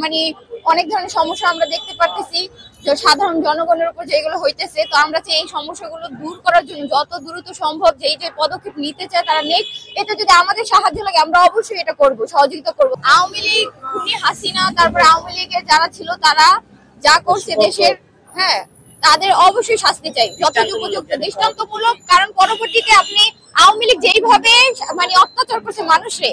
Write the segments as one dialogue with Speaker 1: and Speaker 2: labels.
Speaker 1: মানে অনেক ধরনের সমস্যা আমরা দেখতে পারতেছি, যে সাধারণ জনগণের উপর যেগুলো হইতেছে। তো আমরা চাই এই সমস্যাগুলো দূর করার জন্য যত দ্রুত সম্ভব যে পদক্ষেপ নিতে চায় তারা নেক। এটা যদি আমাদের সাহায্য লাগে আমরা অবশ্যই এটা করব, সহযোগিতা করব। আওয়ামী লীগ, খুনি হাসিনা, তারপরে আওয়ামী লীগের যারা ছিল তারা যা করছে দেশের, হ্যাঁ, তাদের অবশ্যই শাস্তি চাই, যতটুকু উপযুক্ত দৃষ্টান্তমূলক। কারণ পরবর্তীতে আপনি আওয়ামী লীগ যেইভাবে মানে অত্যাচার করছে মানুষে,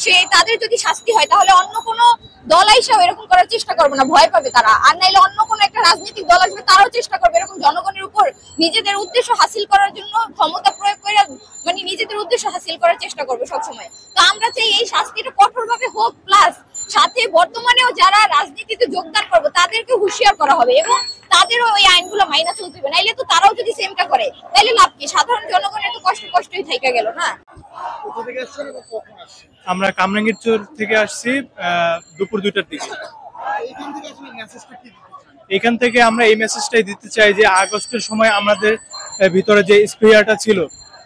Speaker 1: সেই তাদের যদি শাস্তি হয় তাহলে অন্য কোনো দল আইসাও এরকম করার চেষ্টা করবে না, ভয় পাবে তারা। আর নাইলে অন্য কোনো একটা রাজনৈতিক দল আসবে, তারাও চেষ্টা করবে এরকম জনগণের উপর নিজেদের উদ্দেশ্য হাসিল করার জন্য ক্ষমতা প্রয়োগ করে, মানে নিজেদের উদ্দেশ্য হাসিল করার চেষ্টা করবে সবসময়। তো আমরা চাই এই শাস্তিটা কঠোরভাবে হোক, প্লাস সাথে বর্তমানেও যারা রাজনীতিতে যোগদান করবে তাদেরকে হুঁশিয়ার করা হবে এবং তাদেরও ওই আইনগুলো মাইনা চলতে হবে। নাইলে তো তারাও যদি সেমটা করে তাহলে লাভ কি? সাধারণ জনগণের তো কষ্টই থাইকা গেল না।
Speaker 2: আমরা কামরাঙ্গীরচর থেকে আসছি দুপুর 2টার দিকে। এখান থেকে আমরা এই মেসেজটাই দিতে চাই যে আগস্টের সময় আমাদের ভিতরে যে স্পিরিটটা ছিল,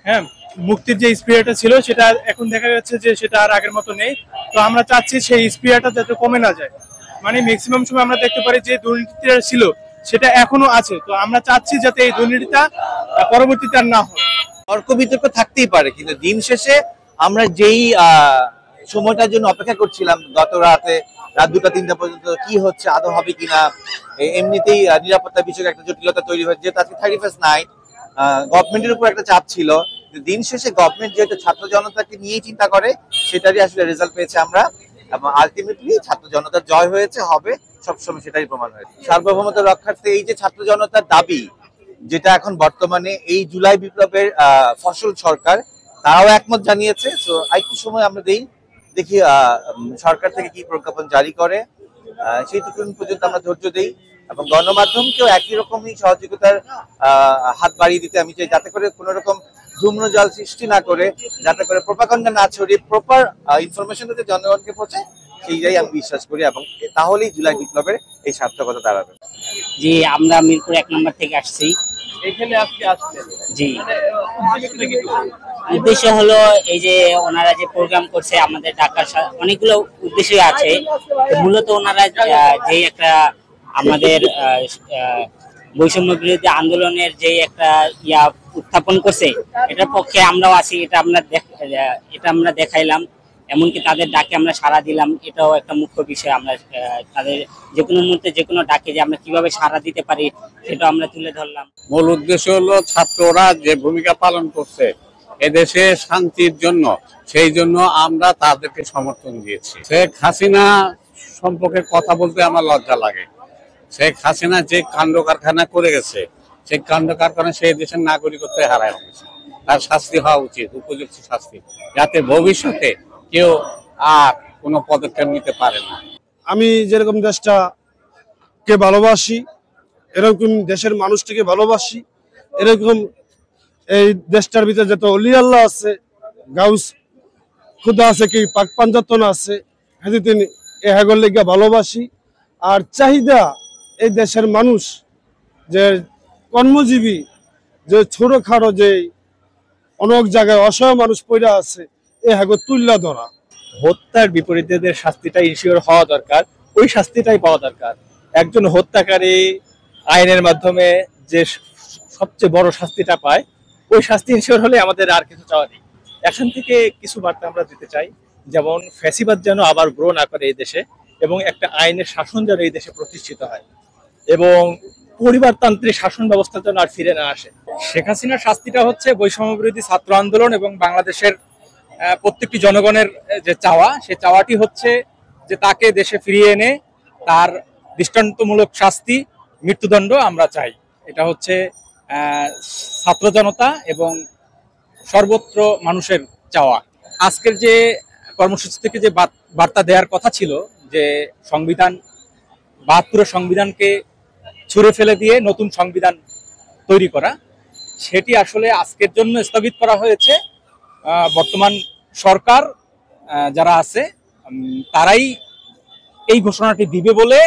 Speaker 2: হ্যাঁ, মুক্তির যে স্পিরিটটা ছিল, সেটা এখন দেখা যাচ্ছে যে সেটা আর আগের মতো নেই। তো আমরা চাচ্ছি সেই স্পিরিটটা যাতে কমে না যায়। মানে ম্যাক্সিমাম সময় আমরা দেখতে পারি যে দুর্নীতিটা ছিল সেটা এখনো আছে। তো আমরা চাচ্ছি যাতে এই দুর্নীতিটা পরবর্তীতে আর না হয়।
Speaker 3: তর্ক বিতর্ক থাকতেই পারে, কিন্তু দিন শেষে আমরা যেই সময়টার জন্য অপেক্ষা করছিলাম গত রাত 2টা-3টা পর্যন্ত, কি হচ্ছে আদৌ হবে কিনা, এমনিতেই নিরাপত্তা বিষয়ক একটা জটিলতা তৈরি হয়েছে। যেহেতু আজকে 31st নাইট, গভর্নমেন্টের উপর একটা চাপ ছিল। দিন শেষে গভর্নমেন্ট যেহেতু ছাত্র জনতাকে নিয়েই চিন্তা করে, সেটারই আসলে রেজাল্ট পেয়েছে আমরা, এবং আলটিমেটলি ছাত্র জনতার জয় হয়েছে, হবে, সবসময় সেটাই প্রমাণ হয়েছে। সার্বভৌমত্ব রক্ষার্থে এই যে ছাত্র জনতার দাবি, যেটা এখন বর্তমানে এই জুলাই বিপ্লবের ফসল সরকার, তারাও একমত জানিয়েছে। তো একটু সময় আমরা দেখি সরকার থেকে কি প্রজ্ঞাপন জারি করে, সেইটুকু পর্যন্ত আমরা ধৈর্য দিই এবং গণমাধ্যমকেও একই রকমই সহযোগিতার হাত বাড়িয়ে দিতে আমি চাই, যাতে করে কোনো রকম ধূম্রজাল সৃষ্টি না করে, যাতে করে প্রোপাগান্ডা না ছড়িয়ে প্রপার ইনফরমেশন যাতে জনগণকে পৌঁছে, সেইটাই আমি বিশ্বাস করি, এবং তাহলেই জুলাই বিপ্লবের এই সার্থকতা দাঁড়াবে।
Speaker 4: জি, আমরা মিরপুর 1 নম্বর থেকে আসছি।
Speaker 2: এখানে আজকে আসছেন?
Speaker 4: জি, উদ্দেশ্য হলো এই যে ওনারা যে প্রোগ্রাম করছে আমাদের ঢাকার, অনেকগুলো উদ্দেশ্য আছে। মূলত ওনারা যে একটা আমাদের বৈষম্য বিরোধী আন্দোলনের যে একটা উত্থাপন করছে, এটার পক্ষে আমরাও আছি। এটা আমরা দেখাইলাম, এমনকি তাদের ডাকে আমরা সাড়া দিলাম। এটাও একটা মুখ্য বিষয়। আমরা তাদের যে কোনো মুহূর্তে যে কোনো ডাকে যে আমরা কিভাবে সাড়া দিতে পারি, সেটাও আমরা তুলে ধরলাম।
Speaker 5: মূল উদ্দেশ্য হলো ছাত্ররা যে ভূমিকা পালন করছে এদেশে শান্তির জন্য, সেই জন্য আমরা তাদেরকে সমর্থন দিয়েছি। শেখ হাসিনা সম্পর্কে কথা বলতে আমার লজ্জা লাগে। শেখ হাসিনা যে কাণ্ড কারখানা করে গেছে, সেই কাণ্ড কারখানা সেই দেশের নাগরিকত্ব হারায় গেছে। তার শাস্তি হওয়া উচিত, উপযুক্ত শাস্তি, যাতে ভবিষ্যতে কেউ আর কোনো পদক্ষেপ নিতে পারে না।
Speaker 6: আমি যেরকম দেশটাকে ভালোবাসি, এরকম দেশের মানুষটিকে ভালোবাসি, এরকম এই দেশটার ভিতরে যত অলি আল্লাহ আছে, গাউস খুদা আছে, কি পাক পাঞ্জাতন আছে, তিনি এহাগর লেগা ভালোবাসি। আর চাহিদা এই দেশের মানুষ যে কর্মজীবী, যে ছোটখাটো যে অনেক জায়গায় অসহায় মানুষ পড়ে আছে, এহাগর তুল্লা ধরা।
Speaker 2: হত্যার বিপরীতে শাস্তিটা ইনশিওর হওয়া দরকার, ওই শাস্তিটাই পাওয়া দরকার। একজন হত্যাকারী আইনের মাধ্যমে যে সবচেয়ে বড় শাস্তিটা পায়, ওই শাস্তি ইনশিওর হলে আমাদের আর কিছু চাওয়া নেই। এখান থেকে কিছু বার্তা আমরা দিতে চাই, যেমন ফ্যাসিবাদ যেন আবার গ্রো না করে এই দেশে, এবং একটা আইনের শাসন যেন এই দেশে প্রতিষ্ঠিত হয়, এবং পরিবারতান্ত্রিক শাসন ব্যবস্থা যেন আর ফিরে না আসে। শেখ হাসিনার শাস্তিটা হচ্ছে বৈষম্য বিরোধী ছাত্র আন্দোলন এবং বাংলাদেশের প্রত্যেকটি জনগণের যে চাওয়া, সে চাওয়াটি হচ্ছে যে তাকে দেশে ফিরিয়ে এনে তার দৃষ্টান্তমূলক শাস্তি, মৃত্যুদণ্ড আমরা চাই। এটা হচ্ছে ছাত্র জনতা এবং সর্বত্র মানুষের চাওয়া। আজকের যে কর্মসূচি থেকে যে বার্তা দেওয়ার কথা ছিল, যে সংবিধান ৭২ সংবিধানকে ছুঁড়ে ফেলে দিয়ে নতুন সংবিধান তৈরি করা, সেটি আসলে আজকের জন্য স্থগিত করা হয়েছে। বর্তমান সরকার যারা আছে তারাই এই ঘোষণাটি দিবে বলে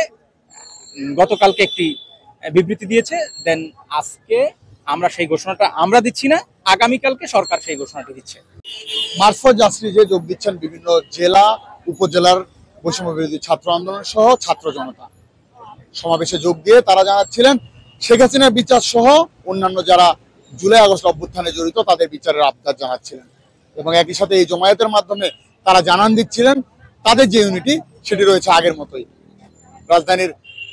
Speaker 2: গতকালকে একটি বিবৃতি দিয়েছে। দেন আজকে আমরা সেই ঘোষণাটা আমরা দিচ্ছি না, আগামীকালকে সরকার সেই ঘোষণাটি দিচ্ছে।
Speaker 7: মারফত যাত্রী যে যোগ দিচ্ছেন বিভিন্ন জেলা উপজেলার বৈষম্য বিরোধী ছাত্র আন্দোলন সহ ছাত্র জনতা। সমাবেশে যোগ দিয়ে তারা জানাচ্ছিলেন শেখ হাসিনার বিচার সহ অন্যান্য যারা জুলাই আগস্ট অভ্যুত্থানে জড়িত তাদের বিচারের আবদার জানাচ্ছিলেন এবং একই সাথে এই জমায়েতের মাধ্যমে তারা জানান দিচ্ছিলেন তাদের যে ইউনিটি সেটি রয়েছে আগের মতোই। রাজধানীর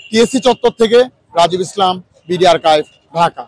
Speaker 7: টিএসসি চত্বর থেকে রাজীব ইসলাম, বিডি আর্কাইভ, ঢাকা।